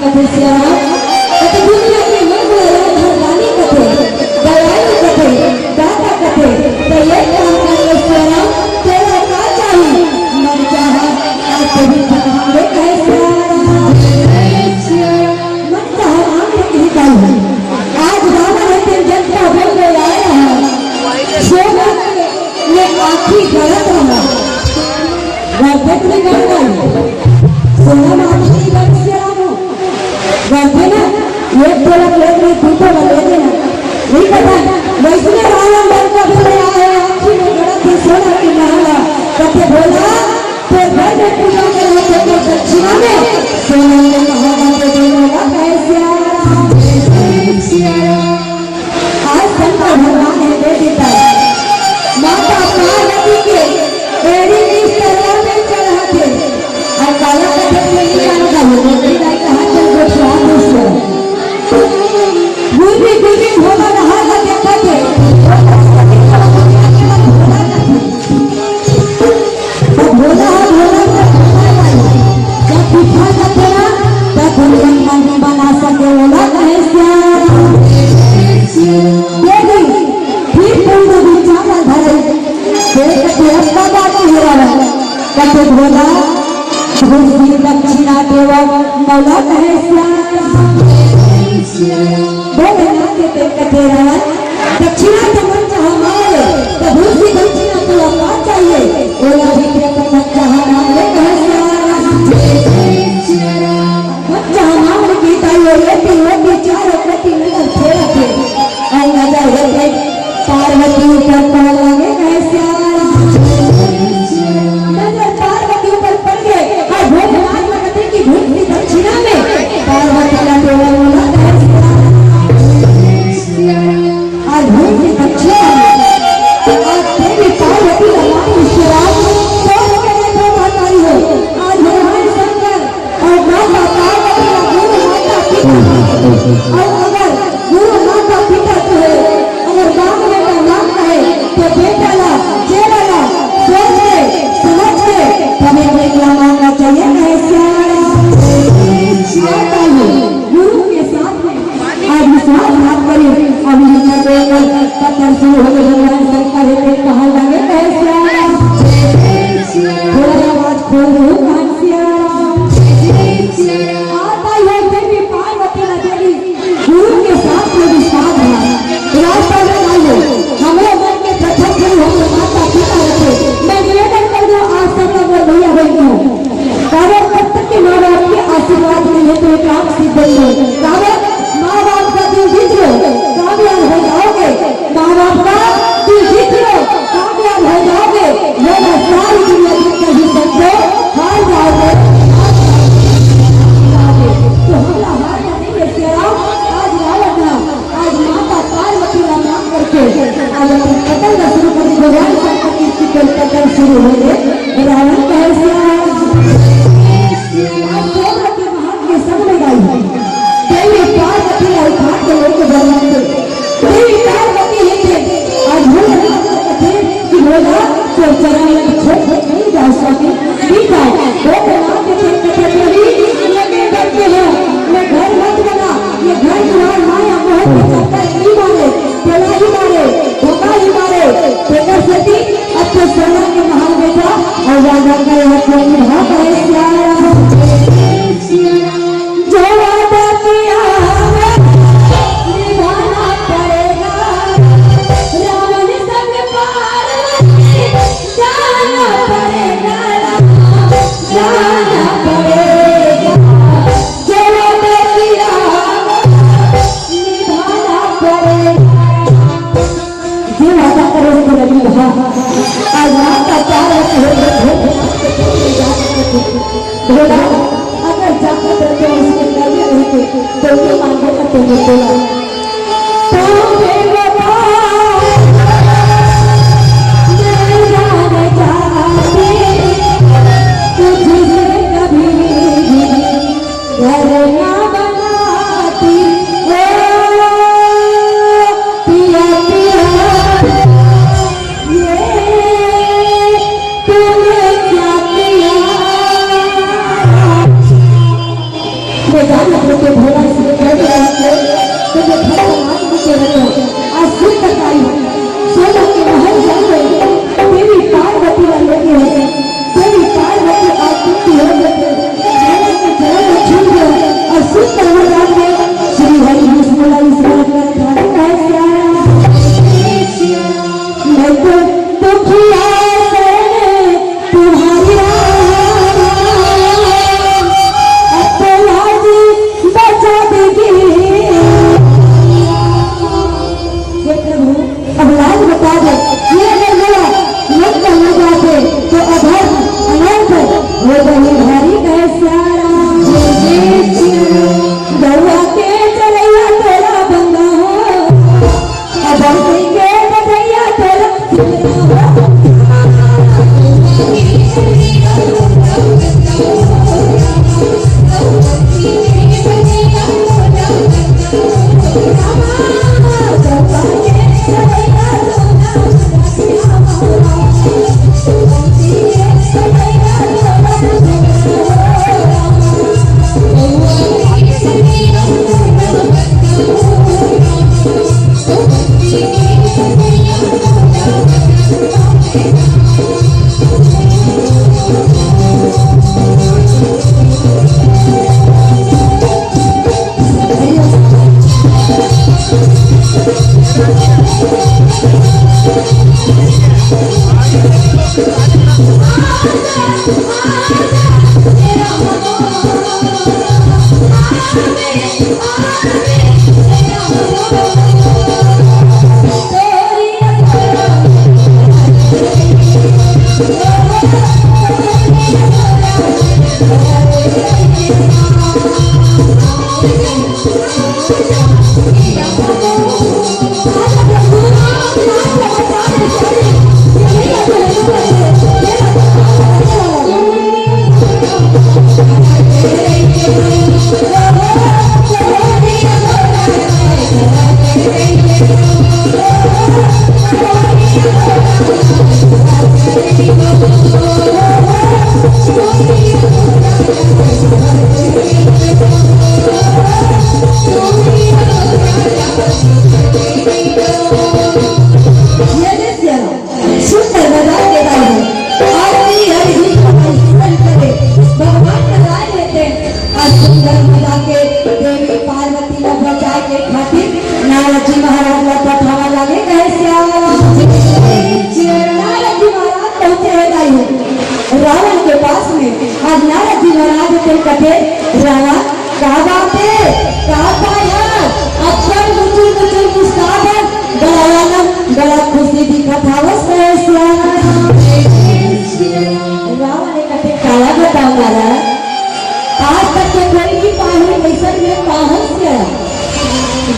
कथे श्याम कथे दुनिया के मंगल रानी कथे दयालु कथे दाता कथे तो ये काम कर श्याम तेरा का चाहिए मन चाहा आज कभी मांगे कैसे मन चाहा मांगे की चाहिए आज रावण है तेरे जनता बोल के आया है शोभा ये आखिरी गलत रहा वर्धक ने कहा सोना मामली बन से रामो वर्धे ना एक तोलक ले ले दूसरा ले लेना नहीं पता वैसे रावण बन का बोले आया आखिरी में गड़ा थी सोना की महला कथे बोला तो घर में पूजा करने के लिए दक्षिणा में सोना ने कहा कि देना कैसे आज शंकर भगवान ने दे दिया माता पार्वती के बेड़ी इस तरह में चढ़ा थे और काला कथे में निकाल का हो गया कहा चल जो स्वाद गुरु गुरु भोला रहा का देखा थे तो भोला जब पिछा का तेरा तब भगवान मन बना सके बोला कहे देवी फिर पूर्ण विचार धरे कथे अपना बात हो रहा कथे भोला धूसी दक्षिणा देवा मौला कहे बोले ना के कथे रहा दक्षिणा तो मन चाहा मांगे तो धूसी दक्षिणा तो अपना चाहिए बोला भी के मन चाहा मांगे कहे मन चाहा मांगे की चाहिए ये चारों प्रति नजर फेरा थे और नजर है पार्वती ऊपर पड़ लगे कैसे नजर पार्वती ऊपर पड़ गए और भोजनाथ में कहते कि भूमि दक्षिणा में पार्वती का टोला बोला और भूमि दक्षिणा में आज देवी पार्वती हमारी शिवराज सोच के देखो मातारी हो आज भगवान शंकर और माता पार्वती का गुरु माता पिता और अगर गुरु माता पिता तो है अगर गाँव में का नाम है तो बेटा ला चेला ला सोच के समझ के हमें बेटा मांगना चाहिए कैसे गुरु के साथ में आज विश्वास बात करिए अभी पत्थर शुरू हो गए भगवान शंकर है कहा लगे कैसे थोड़ा आवाज खोल दो आता है देवी पार्वती ने देवी गुरु के साथ में विश्वास है रास्ता में डालो हमें मन के प्रथम गुरु हो माता पिता रखे मैं निवेदन कर दूं आज सब लोग भैया बहनों कारण तब तक के माँ बाप के आशीर्वाद नहीं है तो काम सिद्ध नहीं है कारण माँ बाप का दिल जीत लो कामयाब हो जाओगे माँ बाप का दिल जीत लो कामयाब हो जाओगे वरना सारी दुनिया जीत कर भी सकते हार जाओगे तो हमला हार नहीं है तेरा आज रावण आज माता पार्वती का नाम करके आज अपने कतल का शुरू कर दी भगवान शंकर की कतल शुरू हो गए रावण कैसे सब में गाई है देवी पार्वती और घाट के लोग भगवान थे देवी पार्वती ही थे आज भोला थे कि भोला तो चरण में छोड़ नहीं जाओ स्वामी ठीक है भोला के थे कथे भी लगे करते हैं मैं घर मत बना ये घर द्वार माया मोह के चक्कर नहीं मारे तेला ही मारे धोखा ही मारे तेकर सती अब तो सोना के महल बेटा और राजा का यह कोई रहा जो वादा किया निभाना पड़ेगा रावण संग पार्वती जाना पड़ेगा जो वादा किया निभाना पड़ेगा जो वादा करोगे तो लगी रहा आज माता भोला अगर जाकर करके उसके लगे रहते तो ये मांगे का तुम्हें बोला तुझसे कभी घर ना बनाती पिया पिया ये तूने क्या किया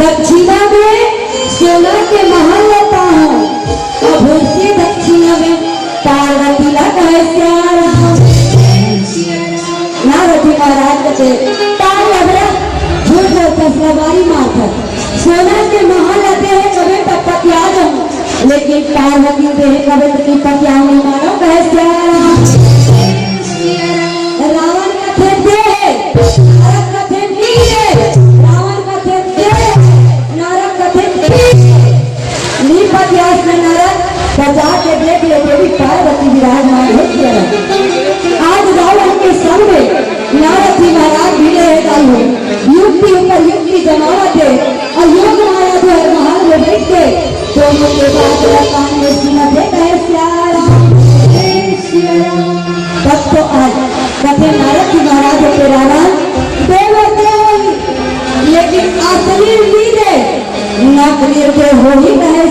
दक्षिणा में सोना के महल लेता हूँ और भूसी दक्षिणा में पार्वती लगा नारदी महाराज कहते झूठ सवारी मारकर सोना के महल लेते हैं कभी तक पतिया जाऊँ, लेकिन पार्वती दे कभी तक पतिया नहीं मानो कहे रावण का थे दे नरक का थे नीले रावण का थे दे नरक का थे नी पतियास में नरक बचा के देख ले देवी पार्वती विराजमान हो गया। आज रावण के सामने नारदी महाराज भी रहता है, युक्ति ऊपर युक्ति जमावत है और योग माया जो है महल में बैठ के दोनों के बाद कान में सुनते कहे तब तो आज कथे नारद महाराज के रावण देव लेकिन असली लीले नकली के हो ही कहे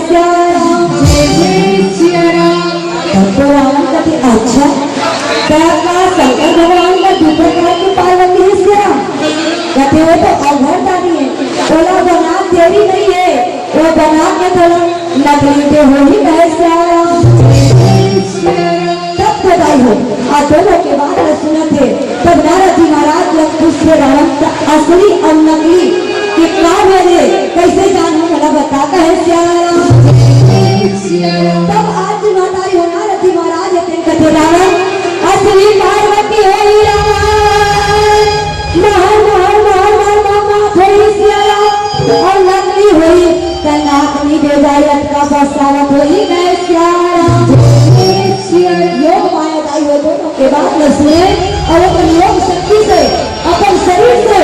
तब तो रावण कथे अच्छा शंकर भगवान का दूसरे प्रकार की पार्वती है श्याम कहते हो तो अवघर दादी है बोला बना तेरी नहीं है वो बना के थोड़ा नकली के हो ही कहे तब बताई हो और दोनों के बाद सुना थे तब नारद जी महाराज जब पूछते रावण का असली और नकली कि क्या मेरे कैसे जानू मला बताता है तब आज मातारी हो नारद जी महाराज कहते रावण असली पार्वती है और नकली हुई नाकनी दे जाए का बसावत हुई योग मायादाई हो दोनों के बाद सुने और अपन योग शक्ति से अपन शरीर से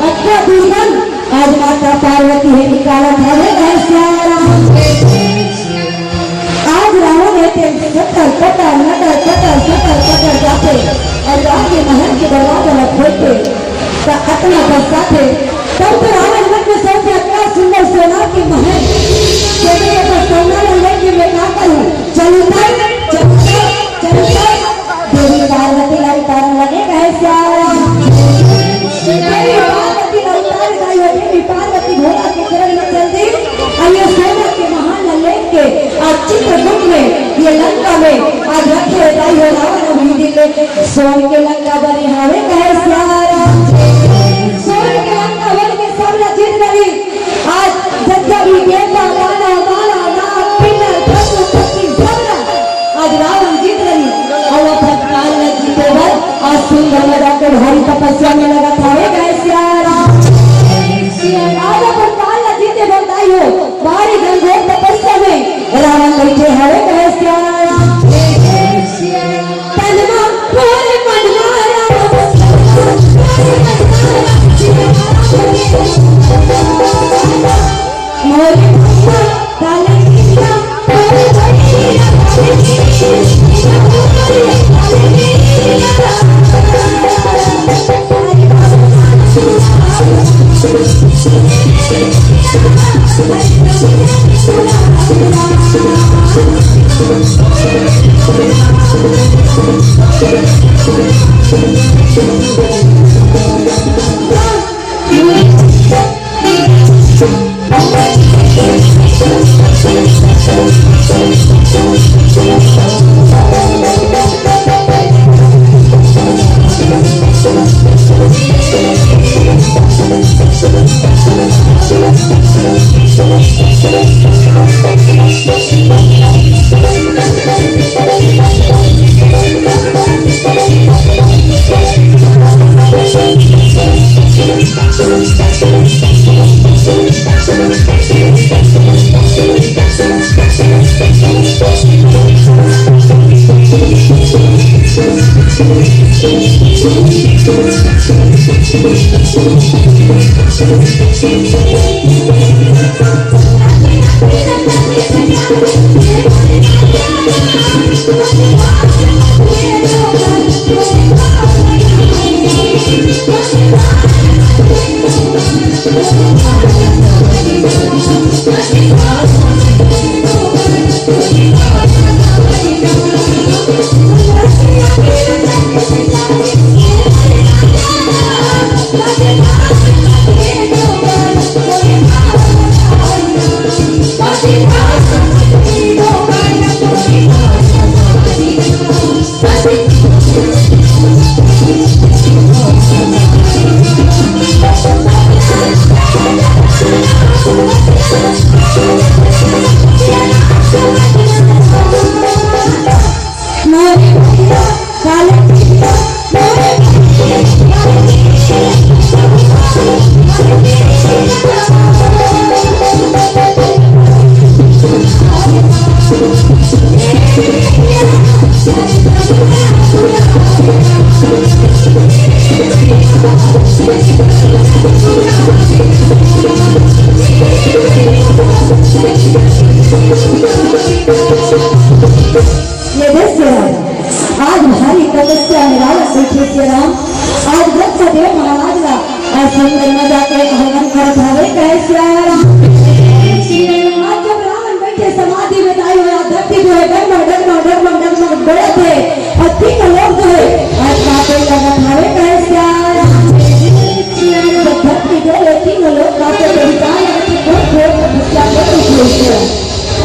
अच्छा दुर्गन आज माता पार्वती है निकाला था आज रावण है सत्तर पटर नटर पटर सटर पटर जाते और रात के महल के दरवाजा में खोलते अपना बस्ता थे तब तो रावण मन में सोचे इतना सुंदर सोना के महल सोना लेके मैं क्या करूँ चलता देवी पार्वती लाई तारन लगे कहे देवी पार्वती घोड़ा के चरण में चल दी और ये सोना के महल लेके आज चित्रकूट में ये लंका में आज रखे दाई हो रावण भीड़ी लेके सोन के लंका बने हावे कहे सोन के लंका बन के सब जीत गई आज जज्जा भी गेंदा माला माला नाग पिन्नर धनु शक्ति सब आज रावण जीत गई और वो भगवान ने जीते वर आज सुंदर लगा के भारी तपस्या में लगा था आज अपन काल ने जीते बताई हो भारी गंभीर तपस्या में रावण बैठे हवे कहे तनमा मोरे मनमारा मोरे ताले किया मोरे बड़िया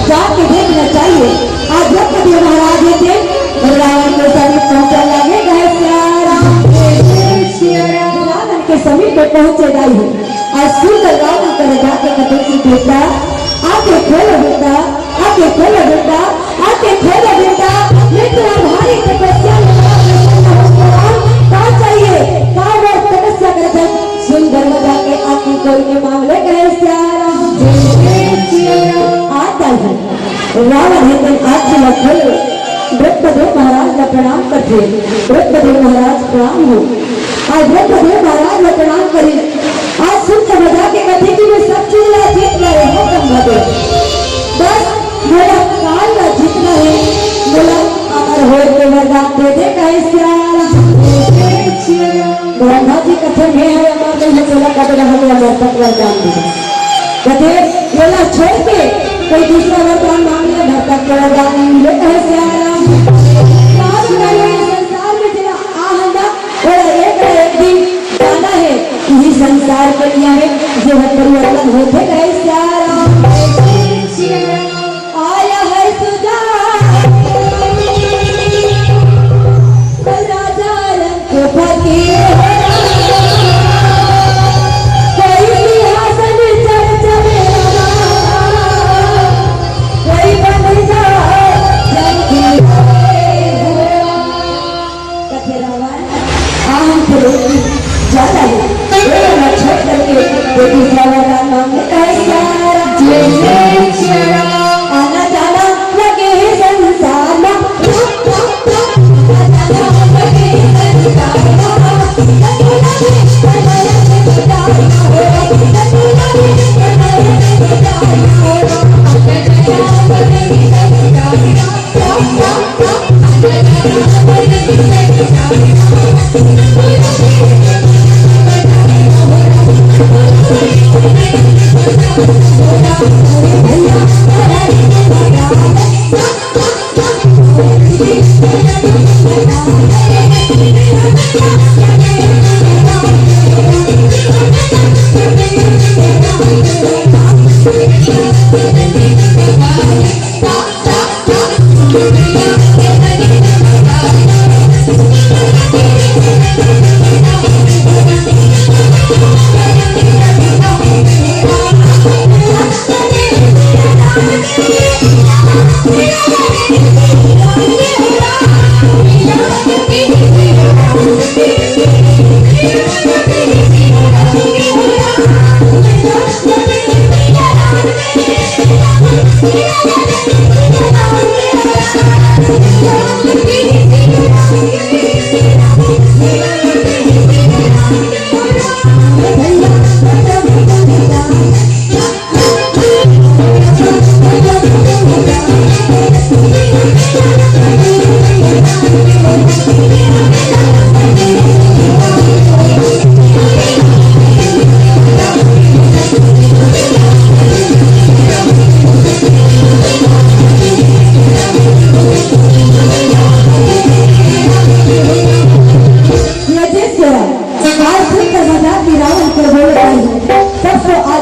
जाके देखना चाहिए। आज द्रौपदी महाराज थे रावण के समीप पहुंचा लगे रावण के समीप पे पहुंचे गई और सुंदर रावण करे जाके कहते कि बेटा आके खोलो बेटा, आके खोलो बेटा, आके खोलो बेटा, मैं तुम्हारी तपस्या कहाँ चाहिए कहाँ वो तपस्या करते सुंदर बजा के आके खोल के मांगले गए आता है रावण है दिन आज से खोलो द्रौपदी महाराज का प्रणाम करते द्रौपदी महाराज प्रणाम हो आज द्रौपदी महाराज का प्रणाम करी आज सुनकर बजा के कहते कि मैं सब चीज ला जीत गए हो कम बदे बस मेरा काल ला जीतना है बोला अमर हो के वरदान दे दे कैसे ब्रह्मा जी कथे में है अमर नहीं बोला कदर हमें अमर तक वरदान दे कहते बोला छोड़ के कोई दूसरा वरदान मांग ले घर तक वरदान मिले कैसे संसार में तेरा आहंगा और एक दिन जाना है इसी संसार के लिए है जो परिवर्तन होते कैसे आया है सुजा राजा रंग फकीर आना जाना लगे संसार में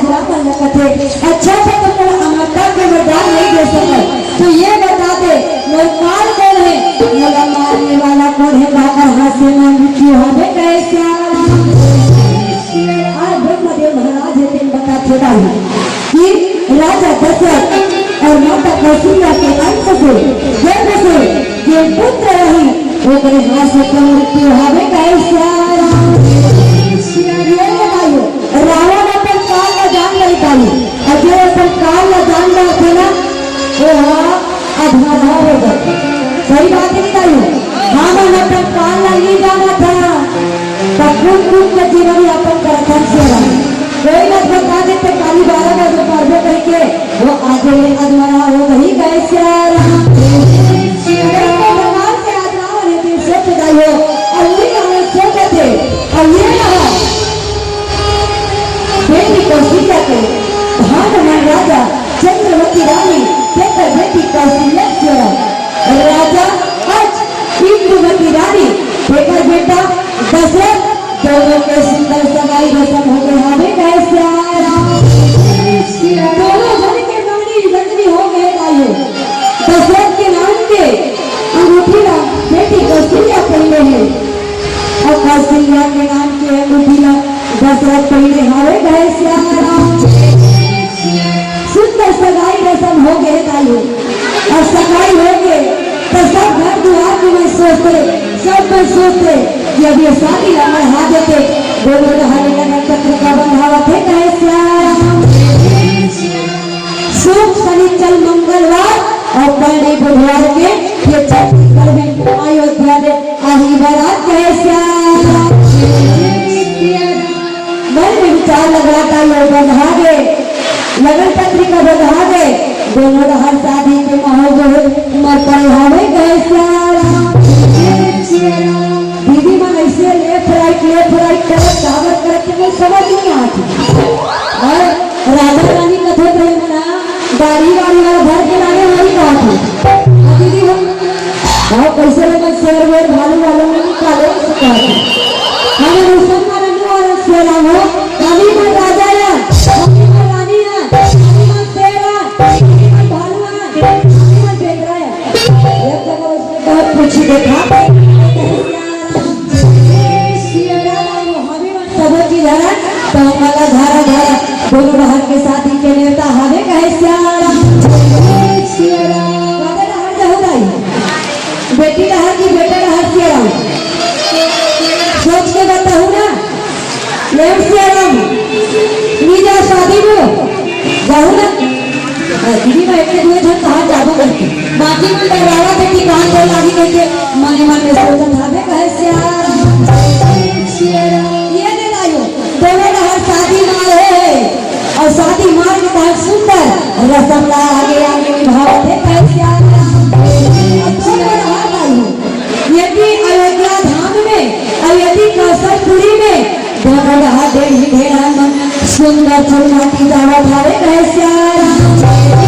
आज रावण न कथे अच्छा से तो तेरा अमरता के वरदान नहीं दे सके तो ये बता दे मोर काल कौन है मोला मारने वाला कौन है बाकर हाथ से मैं मृत्यु होवे कैसे आज ब्रह्मदेव महाराज ने दिन बता छोड़ा कि राजा दशरथ और माता कौशल्या के अंश से गर्भ से ये पुत्र रही वो करे हाथ से मृत्यु होवे कैसे रावण अपन काल न जान नहीं पाई और जो अपन काल न जान रहा थे ना वो अधूरा हो गया सही बात नहीं कही हम अपन काल नहीं जाना था तब कुछ के जीवन यापन करता था कोई न बता देते काली 12 का जो पर्व करके वो आगे अधूरा हो गई कैसे भगवान से आज रावण ने सोच गए और ये सोचे थे और ये बेटी कौशल्या के भागमान राजा चंद्रवती रानी कहकर बेटी कौशल्या से राजा आज इंद्रवती रानी कहकर बेटा दशरथ दोनों के सुंदर सगाई रसम हो गए हमें कैसे दोनों जन के रंगनी हो गए आयो दशरथ के नाम के अंगूठी बेटी कौशल्या पहले है और कौशल्या के नाम के अंगूठी दशरथ पहले हवे गए सुंदर सगाई रसम हो गए तायो और सगाई हो गए तो सब घर द्वार में सोचते कि अब ये शादी ला बढ़ा देते दोनों हरे लगन पत्र का बंधावा थे कैसे शुभ शनिचर मंगलवार और पहले बुधवार के ये छत्तीसगढ़ में अयोध्या में आही बारात कैसे मन में विचार लगाता ये बंधा गए लगन पत्रिका बंधा गए दोनों हर शादी के माहौल जो है उम्र पड़े हवे कैसे दीदी मन ऐसे लेफ्ट राइट करे काबर करके मैं समझ नहीं आती और राजा रानी कथे रहे मना गाड़ी वाला भर के लाने वाली कहा थी दीदी हम कैसे लोग शेर वेर भालू वालों में निकाले सिखाते हमें मुसलमान अनुवाद से हो कभी में राजा है कभी में रानी है कभी में शेर है कभी में भालू है कभी में बेगरा है एक जगह उसने बहुत कुछ देखा सबों की धारा तो हमारा धारा दोनों बाहर के साथी के नेता हमें कैसे बेटी रहा कि बेटा रहा सियाराम सोच के बताऊं ना लेम सियाराम नीजा शादी में जाऊं ना दीदी मैं एक दुए जन कहाँ जाबो करके बाकी में डरावा बेटी कहाँ को लागी करके मने मन में सोचत हमें कैसे दोनों हर शादी मारे और शादी मार के बहुत सुंदर रसम ला आगे निभाव थे कैसे यदि अयोध्या धाम में और यदि कौशलपुरी में दोनों ढेर मन सुंदर फुलमाटी दावा भावे कैसे